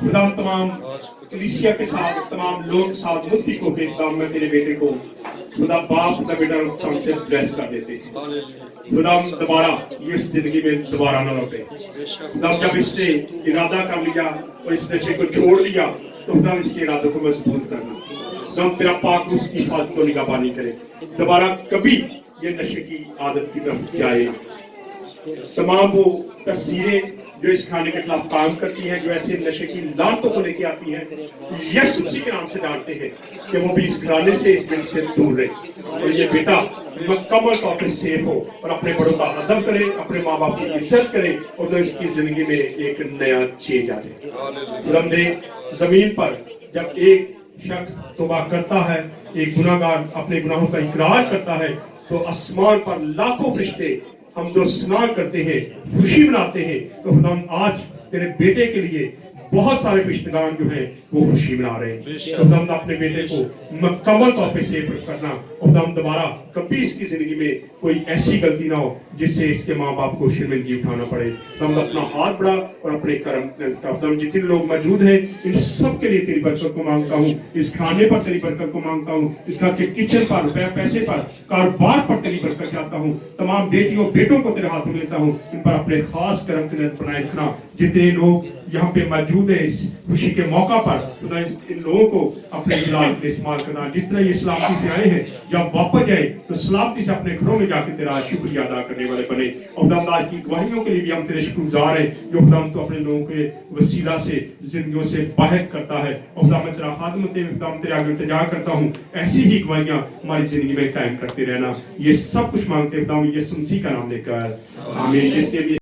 खुदा तमाम कलीसिया के साथ तमाम लोग के साथ मुतफिकों के इक़दाम में तेरे बेटे को खुदा बाप खुदा बेटा हमसे ब्लेस कर देते हैं। खुदा दोबारा ये इस जिंदगी में दोबारा न लौटे। खुदा जब इसने इरादा कर लिया और इस नशे को छोड़ दिया तो खुदा इसके इरादों को मजबूत करना। खुदा तेरा पाक उसकी हिफाजत और निगहबानी करे, दोबारा कभी ये नशे की आदत की तरफ जाए। तमाम वो तस्वीरें जो इस खाने के खिलाफ काम करती हैं, जो ऐसे नशे की लातों को लेके आती हैं, यीशु मसीह के नाम से डांटते हैं कि वो भी इस घराने से इस दिल से दूर रहे और ये बेटा मुकम्मल तौर पर सेफ हो और अपने बड़ों का अदब करे, अपने माँ बाप की इज्जत करे और इसकी जिंदगी में एक नया चेंज आ जाए। रमदे जमीन पर जब एक शख्स तौबा करता है, एक गुनाहगार अपने गुनाहों का इकरार करता है, तो आसमान पर लाखों फरिश्ते हम दो स्नान करते हैं, खुशी मनाते हैं। तो खुदा आज तेरे बेटे के लिए बहुत सारे फरिश्तेगान जो हैं वो खुशी मना रहे हैं। तो खुदा अपने बेटे को मुकम्मल तौर पे सेफ करना और खुदा दोबारा कभी इसकी जिंदगी में कोई ऐसी गलती ना हो जिससे इसके माँ बाप को शर्मिंदगी उठाना पड़े। हम अपना हाथ बढ़ा और अपने कर्म का जितने लोग मौजूद हैं इन सब के लिए तेरी बरकत को मांगता हूँ। इस खाने पर तेरी बरकत को मांगता हूँ, इस घर के किचन पर, पैसे पर, कारोबार पर तेरी बरकत चाहता हूँ। तमाम बेटियों बेटों को तेरे हाथ में लेता हूँ, इन पर अपने खास करम के नजर बनाए रखना। जितने लोग यहाँ पे मौजूद है इस खुशी के मौका पर, खुदा इन लोगों को अपने जलाल के लिए इस्तेमाल करना। जिस तरह ये सलामती से आए हैं, जब वापस जाए तो सलामती से अपने घरों में जाके तेरा शुक्रिया अदा करने वाले बने। और खुदा की गवाहियों के लिए भी हम तेरे शुक्रगुजार हैं जो खुदा तो अपने लोगों के वसीला से जिंदगियों से बाहर करता है। और खुदा मैं तेरा खादिम तेरे आगे इंतजार करता हूँ, ऐसी ही गवाहियां हमारी जिंदगी में कायम करते रहना। ये सब कुछ मांगते खुदा यीशु मसीह का नाम लेकर, आमीन।